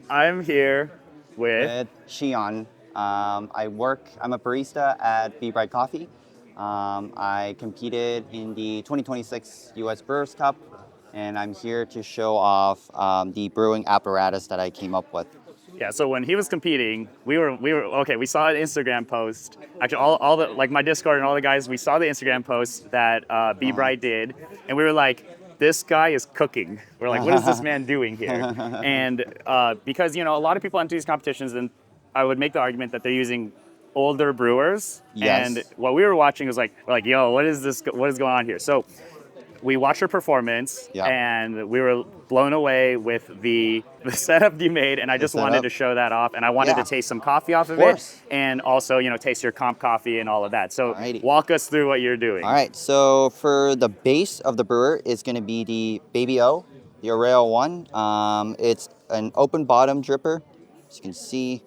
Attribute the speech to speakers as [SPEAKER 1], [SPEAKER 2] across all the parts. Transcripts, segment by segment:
[SPEAKER 1] I'm here with.
[SPEAKER 2] with Shion. I'm a barista at Be Bright Coffee. I competed in the 2026 US Brewers Cup, and I'm here to show off the brewing apparatus that I came up with.
[SPEAKER 1] Yeah, so when he was competing, we were okay. We saw an Instagram post. Actually, all the like my Discord and all the guys, we saw the Instagram post that B Bright did, and we were like, this guy is cooking. We're like, what is this man doing here? And because a lot of people enter these competitions, and I would make the argument that they're using older brewers. And
[SPEAKER 2] Yes.
[SPEAKER 1] what we were watching was like, we're like, yo, what is this? What is going on here? So we watched her performance,
[SPEAKER 2] Yeah.
[SPEAKER 1] and we were blown away with the setup you made, and I just wanted
[SPEAKER 2] setup.
[SPEAKER 1] to show that off, and I wanted
[SPEAKER 2] Yeah.
[SPEAKER 1] to taste some coffee off of
[SPEAKER 2] course.
[SPEAKER 1] it, and also taste your comp coffee and all of that. So
[SPEAKER 2] Alrighty.
[SPEAKER 1] walk us through what you're doing.
[SPEAKER 2] All right, so for the base of the brewer is going to be the Baby O, the Orea 1. It's an open bottom dripper. As you can see,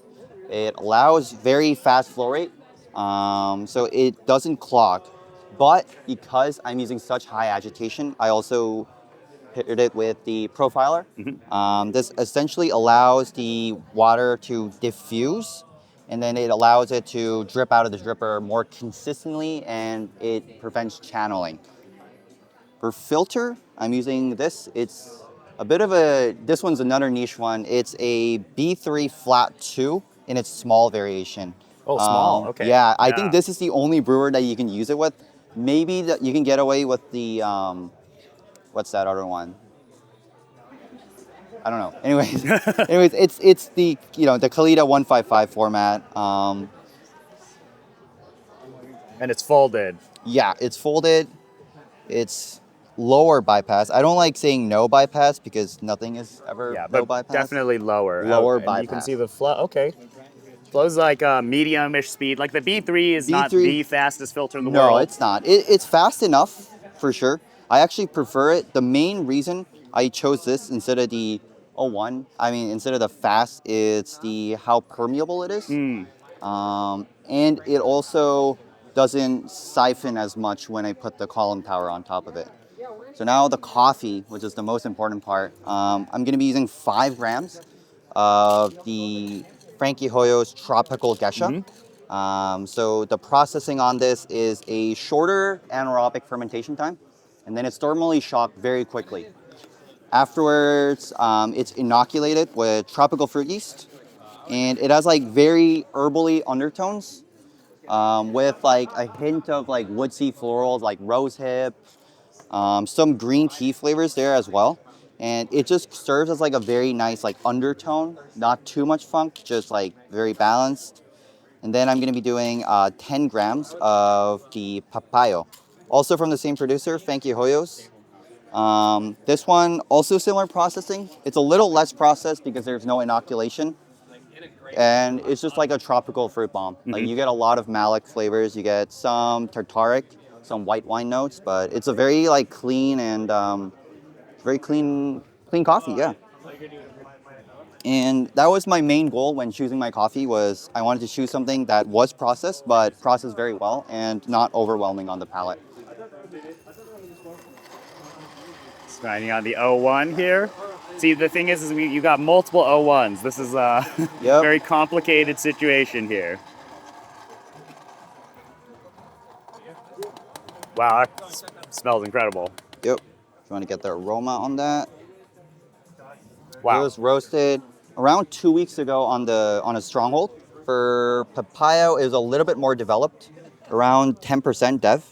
[SPEAKER 2] it allows very fast flow rate, so it doesn't clog. But because I'm using such high agitation, I also paired it with the profiler. This essentially allows the water to diffuse, and then it allows it to drip out of the dripper more consistently, and it prevents channeling. For filter, I'm using this. It's a bit of this one's another niche one. It's a B3 flat 2 in its small variation.
[SPEAKER 1] Oh, small. Okay.
[SPEAKER 2] Yeah, I think this is the only brewer that you can use it with. Maybe that you can get away with the, what's that other one? I don't know. Anyways, it's the the Kalita 155 format.
[SPEAKER 1] And it's folded.
[SPEAKER 2] Yeah, it's folded. It's lower bypass. I don't like saying no bypass because nothing is ever
[SPEAKER 1] Yeah,
[SPEAKER 2] no
[SPEAKER 1] but
[SPEAKER 2] bypass.
[SPEAKER 1] definitely lower.
[SPEAKER 2] Lower
[SPEAKER 1] and you can
[SPEAKER 2] bypass.
[SPEAKER 1] see the flow. Okay. Flow's like medium-ish speed. Like the B3 is not
[SPEAKER 2] B3
[SPEAKER 1] the fastest filter in the
[SPEAKER 2] No,
[SPEAKER 1] world.
[SPEAKER 2] it's not. It's fast enough for sure. I actually prefer it. The main reason I chose this instead of the instead of the fast, it's the how permeable it is. And it also doesn't siphon as much when I put the column tower on top of it. So now the coffee, which is the most important part, I'm going to be using 5 grams of the Frankie Hoyo's Tropical Gesha. So the processing on this is a shorter anaerobic fermentation time, and then it's thermally shocked very quickly. Afterwards, it's inoculated with tropical fruit yeast, and it has like very herbally undertones with like a hint of like woodsy florals like rose hip, some green tea flavors there as well. And it just serves as like a very nice like undertone, not too much funk, just like very balanced. And then I'm gonna be doing 10 grams of the papayo, also from the same producer, Frankie Hoyos. This one, also similar processing. It's a little less processed because there's no inoculation. And it's just like a tropical fruit bomb. Like you get a lot of malic flavors, you get some tartaric, some white wine notes, but it's a very like clean and very clean coffee, yeah. And that was my main goal when choosing my coffee was I wanted to choose something that was processed, but processed very well and not overwhelming on the palate.
[SPEAKER 1] Grinding on the O1 here. See, the thing is you got multiple O1s. This is a very complicated situation here. Wow, that smells incredible.
[SPEAKER 2] Yep. If you want to get the aroma on that.
[SPEAKER 1] Wow.
[SPEAKER 2] It was roasted around 2 weeks ago on a stronghold. For papaya, it was a little bit more developed, around 10% dev,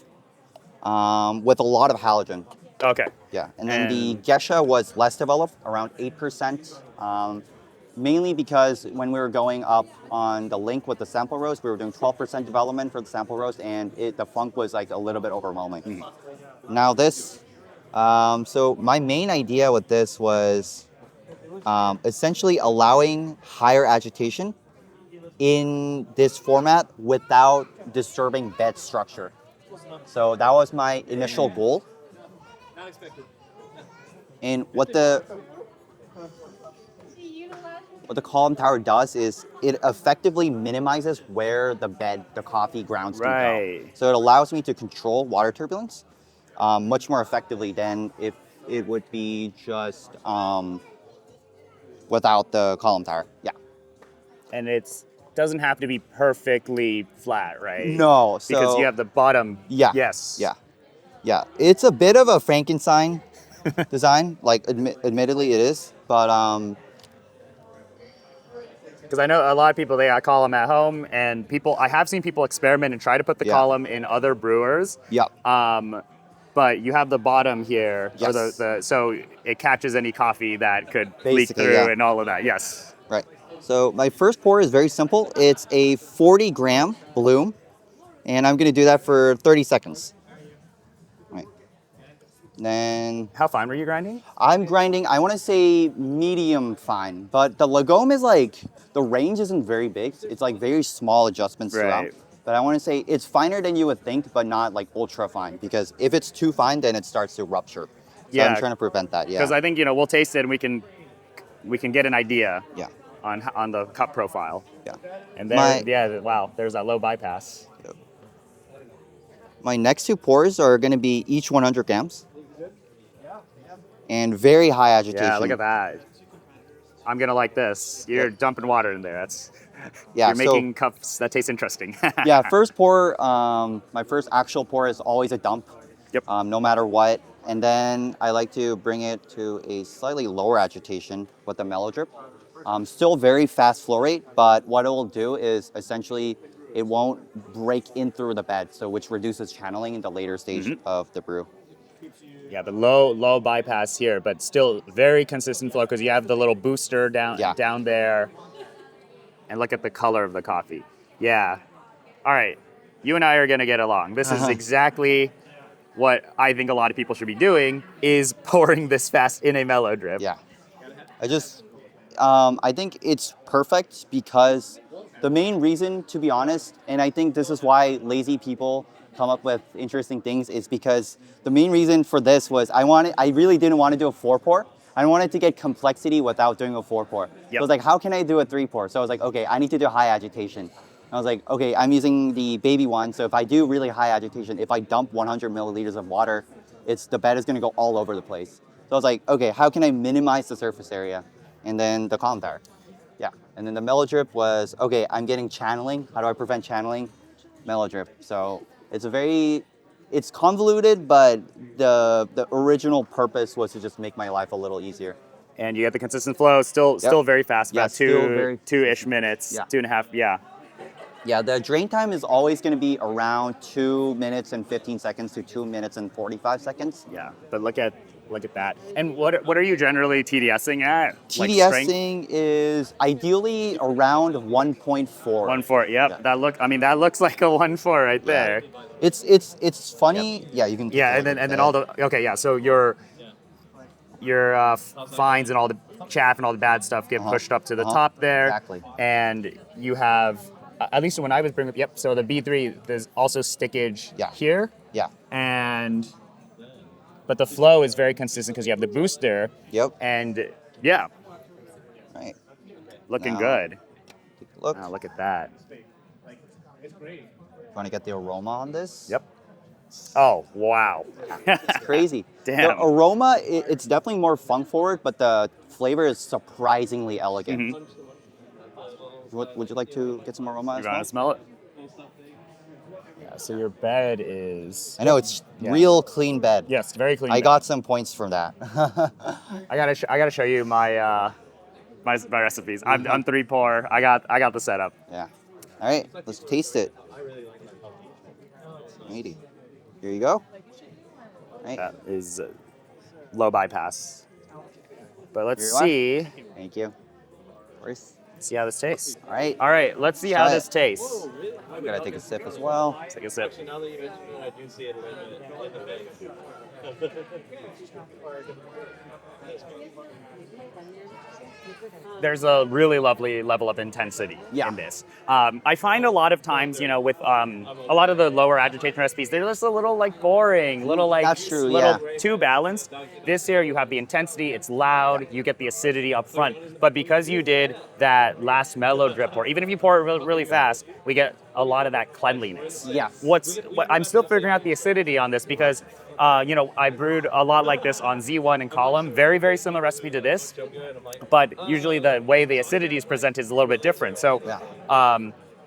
[SPEAKER 2] with a lot of halogen.
[SPEAKER 1] Okay.
[SPEAKER 2] Yeah, and then the Gesha was less developed, around 8%, mainly because when we were going up on the link with the sample roast, we were doing 12% development for the sample roast, and the funk was like a little bit overwhelming. Now this, so my main idea with this was essentially allowing higher agitation in this format without disturbing bed structure. So that was my initial goal. And what the column tower does is it effectively minimizes where the coffee grounds can go. So it allows me to control water turbulence much more effectively than if it would be just without the column tire. Yeah.
[SPEAKER 1] And it doesn't have to be perfectly flat, right?
[SPEAKER 2] No, so
[SPEAKER 1] because you have the bottom.
[SPEAKER 2] yeah,
[SPEAKER 1] Yes.
[SPEAKER 2] yeah. It's a bit of a Frankenstein design. Like, admittedly, it is, but
[SPEAKER 1] Because I know a lot of people, they got column at home, and I have seen people experiment and try to put the
[SPEAKER 2] Yeah.
[SPEAKER 1] column in other brewers.
[SPEAKER 2] yeah,
[SPEAKER 1] But you have the bottom here, or
[SPEAKER 2] Yes.
[SPEAKER 1] so it catches any coffee that could leak
[SPEAKER 2] Basically,
[SPEAKER 1] through
[SPEAKER 2] yeah.
[SPEAKER 1] and all of that. Yes.
[SPEAKER 2] right. So my first pour is very simple. It's a 40-gram bloom, and I'm gonna do that for 30 seconds. Right. Then
[SPEAKER 1] How fine were you grinding?
[SPEAKER 2] I'm grinding, I want to say medium fine, but the Lagome is like, the range isn't very big. It's like very small adjustments throughout.
[SPEAKER 1] Right.
[SPEAKER 2] But I want to say it's finer than you would think, but not like ultra fine, because if it's too fine, then it starts to rupture. So
[SPEAKER 1] Yeah.
[SPEAKER 2] I'm trying to prevent that, yeah.
[SPEAKER 1] Because I think we'll taste it and we can get an idea
[SPEAKER 2] Yeah,
[SPEAKER 1] on the cup profile.
[SPEAKER 2] yeah.
[SPEAKER 1] And there, wow, there's that low bypass.
[SPEAKER 2] My next two pours are going to be each 100 grams. And very high agitation.
[SPEAKER 1] Yeah, look at that. I'm gonna like this. You're dumping water in there. That's
[SPEAKER 2] Yeah,
[SPEAKER 1] you're making cups that taste interesting.
[SPEAKER 2] Yeah, first pour, my first actual pour is always a dump.
[SPEAKER 1] Yep.
[SPEAKER 2] No matter what. And then I like to bring it to a slightly lower agitation with the Melodrip. Still very fast flow rate, but what it will do is essentially it won't break in through the bed, so which reduces channeling in the later stage of the brew.
[SPEAKER 1] Yeah, the low bypass here, but still very consistent flow because you have the little booster down there. And look at the color of the coffee. Yeah. All right. You and I are going to get along. This is exactly what I think a lot of people should be doing, is pouring this fast in a Melodrip.
[SPEAKER 2] Yeah. I think it's perfect because the main reason, to be honest, and I think this is why lazy people come up with interesting things, is because the main reason for this was I really didn't want to do a 4-pour. I wanted to get complexity without doing a 4-pour. So I was like, how can I do a 3-pour? So I was like, okay, I need to do high agitation. And I was like, okay, I'm using the baby one. So if I do really high agitation, if I dump 100 milliliters of water, the bed is going to go all over the place. So I was like, okay, how can I minimize the surface area? And then the column tire. Yeah. And then the Melodrip was, okay, I'm getting channeling. How do I prevent channeling? Melodrip. So it's convoluted, but the original purpose was to just make my life a little easier.
[SPEAKER 1] And you get the consistent flow, still very fast, about two-ish minutes, 2.5, yeah.
[SPEAKER 2] Yeah, the drain time is always going to be around 2 minutes and 15 seconds to 2 minutes and 45 seconds.
[SPEAKER 1] Yeah, but look at that. And what are you generally TDSing at?
[SPEAKER 2] TDSing is ideally around 1.4.
[SPEAKER 1] 1.4, yep.
[SPEAKER 2] Yeah.
[SPEAKER 1] That looks like a 1.4 right there.
[SPEAKER 2] It's funny. Yep. Yeah, you can.
[SPEAKER 1] Yeah, and then all the so your fines and all the chaff and all the bad stuff get pushed up to the top there.
[SPEAKER 2] Exactly.
[SPEAKER 1] And you have, at least when I was bringing, so the B3, there's also stickage here.
[SPEAKER 2] Yeah.
[SPEAKER 1] But the flow is very consistent because you have the booster.
[SPEAKER 2] Yep.
[SPEAKER 1] And yeah.
[SPEAKER 2] Right.
[SPEAKER 1] Looking good.
[SPEAKER 2] Take a look.
[SPEAKER 1] Wow, look at that.
[SPEAKER 2] Want to get the aroma on this?
[SPEAKER 1] Yep. Oh, wow.
[SPEAKER 2] It's crazy.
[SPEAKER 1] Damn.
[SPEAKER 2] The aroma, it's definitely more funk forward, but the flavor is surprisingly elegant. Would you like to get some aroma as
[SPEAKER 1] You want
[SPEAKER 2] well?
[SPEAKER 1] to smell it? Yeah, so your bed is...
[SPEAKER 2] I know, it's real clean bed.
[SPEAKER 1] Yes, very clean
[SPEAKER 2] I
[SPEAKER 1] bed.
[SPEAKER 2] got some points from that.
[SPEAKER 1] I gotta show you my my recipes. I'm 3-pour. I got the setup.
[SPEAKER 2] Yeah. All right, let's taste it. Alrighty. Here you go. Right.
[SPEAKER 1] That is low bypass. But let's
[SPEAKER 2] Here you
[SPEAKER 1] see.
[SPEAKER 2] Thank you. Of course.
[SPEAKER 1] See how this tastes.
[SPEAKER 2] All right.
[SPEAKER 1] All right, let's see how this tastes.
[SPEAKER 2] I'm gonna take a sip as well.
[SPEAKER 1] Take a sip.
[SPEAKER 3] Now that you mention it, I do see it right.
[SPEAKER 1] There's a really lovely level of intensity in this. I find a lot of times, with a lot of the lower agitation recipes, they're just a little boring,
[SPEAKER 2] That's true,
[SPEAKER 1] little too balanced. This here, you have the intensity, it's loud, you get the acidity up front. But because you did that last Melodrip pour, even if you pour it really fast, we get a lot of that cleanliness.
[SPEAKER 2] Yes.
[SPEAKER 1] I'm still figuring out the acidity on this because I brewed a lot like this on Z1 and Colum. Very, very similar recipe to this, but usually the way the acidity is presented is a little bit different. So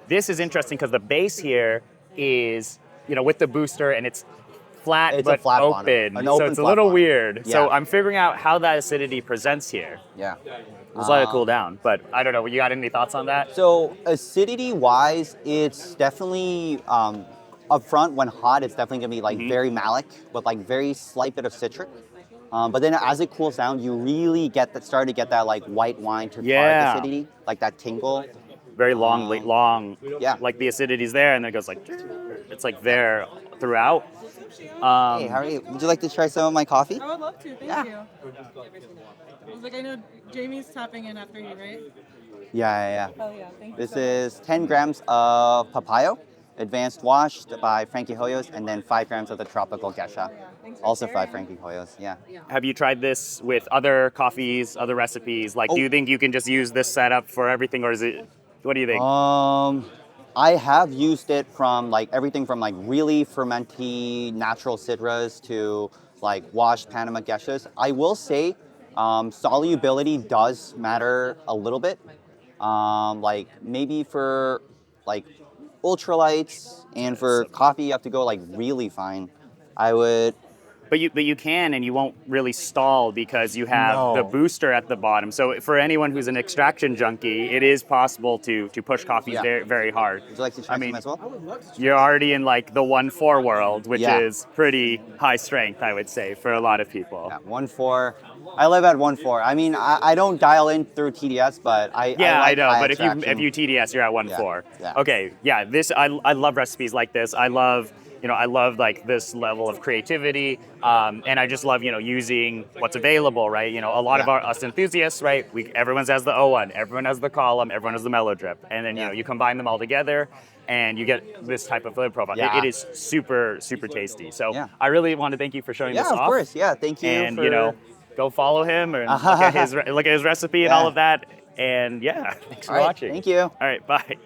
[SPEAKER 1] this is interesting because the base here is, with the booster and it's flat
[SPEAKER 2] It's
[SPEAKER 1] but
[SPEAKER 2] a flat
[SPEAKER 1] open.
[SPEAKER 2] bottom. An
[SPEAKER 1] So
[SPEAKER 2] open
[SPEAKER 1] it's a
[SPEAKER 2] flat
[SPEAKER 1] little
[SPEAKER 2] bottom.
[SPEAKER 1] weird.
[SPEAKER 2] Yeah.
[SPEAKER 1] So I'm figuring out how that acidity presents here.
[SPEAKER 2] Yeah.
[SPEAKER 1] Just let it cool down. But I don't know. You got any thoughts on that?
[SPEAKER 2] So acidity-wise, it's definitely up front when hot. It's definitely gonna be like very malic with like very slight bit of citric. But then as it cools down, you really start to get that like white wine to tart acidity, like that tingle.
[SPEAKER 1] Very long.
[SPEAKER 2] Yeah.
[SPEAKER 1] Like the acidity's there, and then it goes like, it's like there throughout.
[SPEAKER 2] Hey, how are you? Would you like to try some of my coffee?
[SPEAKER 4] I would love to. Thank you. I was like, I know Jamie's tapping in after you, right?
[SPEAKER 2] Yeah.
[SPEAKER 4] Oh yeah. Thank you.
[SPEAKER 2] This
[SPEAKER 4] so
[SPEAKER 2] is 10 grams of papayo, advanced washed by Frankie Hoyos, and then 5 grams of the tropical geisha.
[SPEAKER 4] Thanks for
[SPEAKER 2] Also
[SPEAKER 4] sharing.
[SPEAKER 2] 5 Frankie Hoyos, yeah.
[SPEAKER 1] Have you tried this with other coffees, other recipes? Like, do you think you can just use this setup for everything, or is it? What do you think?
[SPEAKER 2] I have used it from like everything from like really fermenty natural cidras to like washed Panama geishas. I will say solubility does matter a little bit. Like maybe for like ultralights and for coffee you have to go like really fine. I would.
[SPEAKER 1] But you can, and you won't really stall because you have the booster at the bottom. So for anyone who's an extraction junkie, it is possible to push coffees very, very hard.
[SPEAKER 2] Would you like to try some as well?
[SPEAKER 1] You're already in like the 1.4 world, which
[SPEAKER 2] Yeah.
[SPEAKER 1] is pretty high strength, I would say, for a lot of people.
[SPEAKER 2] Yeah, 1.4. I live at 1.4. I mean, I don't dial in through TDS, but I like
[SPEAKER 1] know.
[SPEAKER 2] high
[SPEAKER 1] But if
[SPEAKER 2] extraction.
[SPEAKER 1] you TDS, you're at 1.4.
[SPEAKER 2] Yeah.
[SPEAKER 1] Okay, yeah. This I love recipes like this. I love like this level of creativity, and I just love using what's available, right? A lot of us enthusiasts, right? Everyone has the O1, everyone has the Colum, everyone has the Melodrip, and then you combine them all together, and you get this type of flavor profile.
[SPEAKER 2] Yeah.
[SPEAKER 1] It is super, super tasty. So
[SPEAKER 2] Yeah.
[SPEAKER 1] I really want to thank you for showing this off.
[SPEAKER 2] Yeah, of course. Yeah, thank you.
[SPEAKER 1] And
[SPEAKER 2] for...
[SPEAKER 1] go follow him and look at his recipe and all of that. And yeah, thanks for
[SPEAKER 2] All right,
[SPEAKER 1] watching.
[SPEAKER 2] thank you.
[SPEAKER 1] All right, bye.